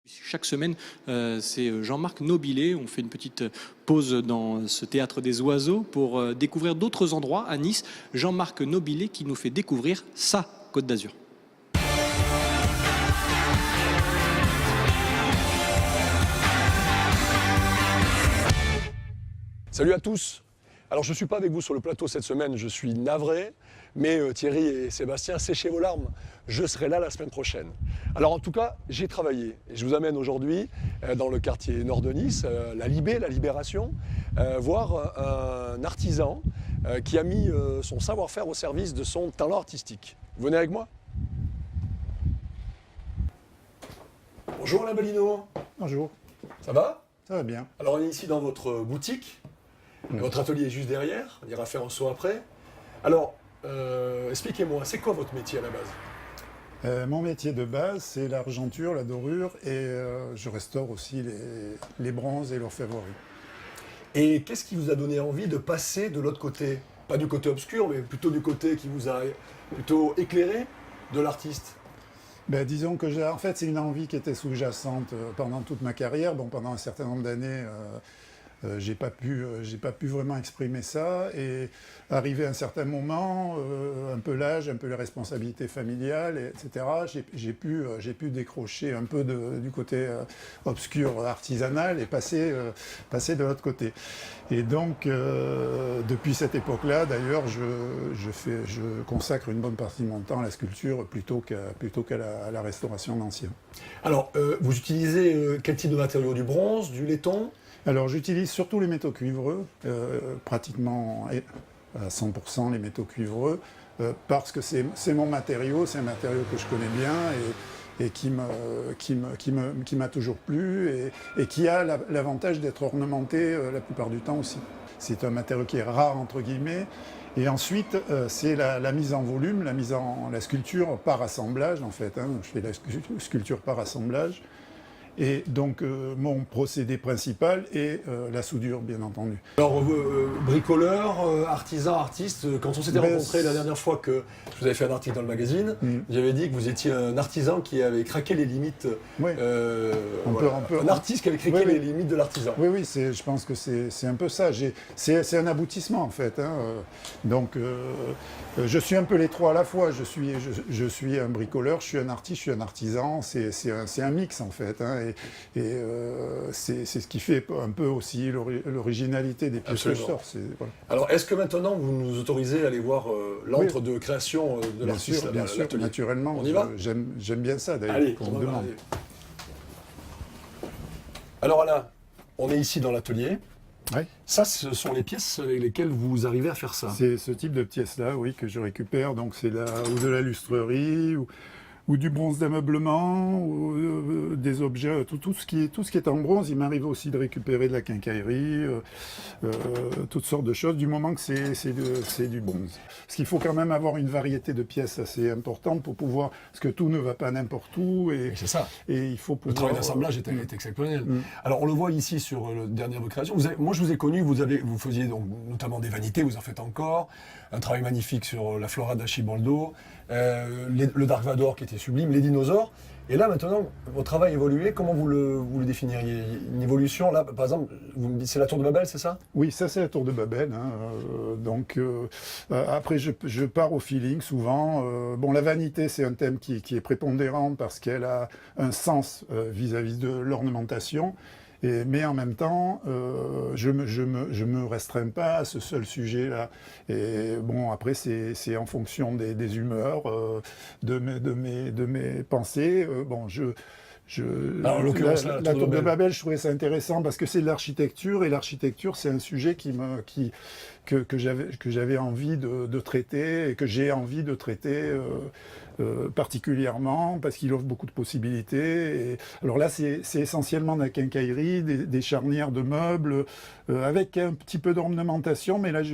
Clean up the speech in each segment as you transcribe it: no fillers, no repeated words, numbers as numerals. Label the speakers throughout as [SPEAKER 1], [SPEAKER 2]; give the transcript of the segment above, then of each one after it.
[SPEAKER 1] Chaque semaine, c'est Jean-Marc Nobilet. On fait une petite pause dans ce théâtre des oiseaux pour découvrir d'autres endroits à Nice. Jean-Marc Nobilet qui nous fait découvrir sa Côte d'Azur.
[SPEAKER 2] Salut à tous. Alors je ne suis pas avec vous sur le plateau cette semaine, je suis navré, mais Thierry et Sébastien, séchez vos larmes, je serai là la semaine prochaine. Alors en tout cas, j'ai travaillé et je vous amène aujourd'hui dans le quartier nord de Nice, la Libération, voir un artisan qui a mis son savoir-faire au service de son talent artistique. Vous venez avec moi? Bonjour Alain Balino.
[SPEAKER 3] Bonjour.
[SPEAKER 2] Ça va?
[SPEAKER 3] Ça va bien.
[SPEAKER 2] Alors on est ici dans votre boutique. Votre atelier est juste derrière, on ira faire un saut après. Alors, expliquez-moi, c'est quoi votre métier à la base?
[SPEAKER 3] Mon métier de base, c'est l'argenture, la dorure, et je restaure aussi les bronzes et l'orfèvrerie.
[SPEAKER 2] Et qu'est-ce qui vous a donné envie de passer de l'autre côté? Pas du côté obscur, mais plutôt du côté qui vous a plutôt éclairé de l'artiste?
[SPEAKER 3] Disons que en fait, c'est une envie qui était sous-jacente pendant toute ma carrière. Bon, pendant un certain nombre d'années, j'ai pas pu vraiment exprimer ça, et arrivé à un certain moment, un peu l'âge, un peu les responsabilités familiales, etc., j'ai pu décrocher un peu du côté obscur artisanal et passer de l'autre côté. Et donc, depuis cette époque-là, d'ailleurs, je consacre une bonne partie de mon temps à la sculpture plutôt qu'à la restauration d'anciens.
[SPEAKER 2] Alors, vous utilisez quel type de matériaux? Du bronze, du laiton?
[SPEAKER 3] Alors j'utilise surtout les métaux cuivreux, pratiquement à 100% les métaux cuivreux, parce que c'est mon matériau, c'est un matériau que je connais bien et qui m'a toujours plu et qui a l'avantage d'être ornementé la plupart du temps aussi. C'est un matériau qui est rare entre guillemets. Et ensuite, c'est la mise en volume, la sculpture par assemblage en fait. Je fais la sculpture par assemblage. Et donc, mon procédé principal est la soudure, bien entendu.
[SPEAKER 2] Alors, bricoleur, artisan, artiste, quand on s'était rencontrés la dernière fois que je vous avais fait un article dans le magazine, vous avez dit que vous étiez un artisan qui avait craqué les limites,
[SPEAKER 3] oui.
[SPEAKER 2] Un artiste qui avait craqué les limites de l'artisan.
[SPEAKER 3] Oui, je pense que c'est un peu ça. C'est un aboutissement, en fait. Donc, je suis un peu les trois à la fois. Je suis un bricoleur, je suis un artiste, je suis un artisan. C'est un mix, en fait. C'est ce qui fait un peu aussi l'originalité des pièces que je sors. Voilà.
[SPEAKER 2] Alors, est-ce que maintenant, vous nous autorisez à aller voir l'antre de création de l'artiste?
[SPEAKER 3] Bien sûr, naturellement.
[SPEAKER 2] On y va?
[SPEAKER 3] J'aime bien ça, d'ailleurs.
[SPEAKER 2] Allez,
[SPEAKER 3] on me demande.
[SPEAKER 2] Alors Alain, on est ici dans l'atelier.
[SPEAKER 3] Oui.
[SPEAKER 2] Ça, ce sont les pièces avec lesquelles vous arrivez à faire ça?
[SPEAKER 3] C'est ce type de pièces-là, oui, que je récupère. Donc c'est ou de la lustrerie, ou du bronze d'ameublement, ou des objets, tout ce qui est en bronze. Il m'arrive aussi de récupérer de la quincaillerie, toutes sortes de choses, du moment que c'est du bronze. Parce qu'il faut quand même avoir une variété de pièces assez importante pour pouvoir, parce que tout ne va pas n'importe où.
[SPEAKER 2] C'est ça.
[SPEAKER 3] Et il faut pouvoir...
[SPEAKER 2] Le travail d'assemblage est exceptionnel. Alors on le voit ici sur le dernier de vos créations. Moi je vous ai connu, vous faisiez donc notamment des vanités, vous en faites encore, un travail magnifique sur la flora d'Archibaldo, le Dark Vador qui était sublime, les dinosaures. Et là, maintenant, votre travail évolué, comment vous le définiriez? Une évolution, là, par exemple, vous me dites c'est la tour de Babel, c'est ça?
[SPEAKER 3] Oui, ça c'est la tour de Babel. Après, je pars au feeling souvent. La vanité, c'est un thème qui est prépondérant parce qu'elle a un sens vis-à-vis de l'ornementation. Mais en même temps, je me restreins pas à ce seul sujet-là. Et bon, après, c'est en fonction des humeurs, de mes pensées.
[SPEAKER 2] Alors, en l'occurrence,
[SPEAKER 3] la tour de Babel, je trouvais ça intéressant parce que c'est de l'architecture, et l'architecture, c'est un sujet que j'avais envie de traiter, et que j'ai envie de traiter particulièrement parce qu'il offre beaucoup de possibilités. Et alors là, c'est essentiellement de la quincaillerie, des charnières de meubles, avec un petit peu d'ornementation, mais là, je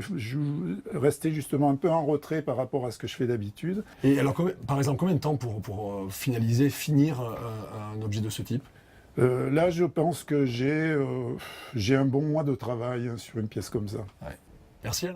[SPEAKER 3] restais justement un peu en retrait par rapport à ce que je fais d'habitude.
[SPEAKER 2] Et alors, par exemple, combien de temps pour finir un objet de ce type?
[SPEAKER 3] Là, je pense que j'ai un bon mois de travail sur une pièce comme ça.
[SPEAKER 2] Ouais. Merci Alain.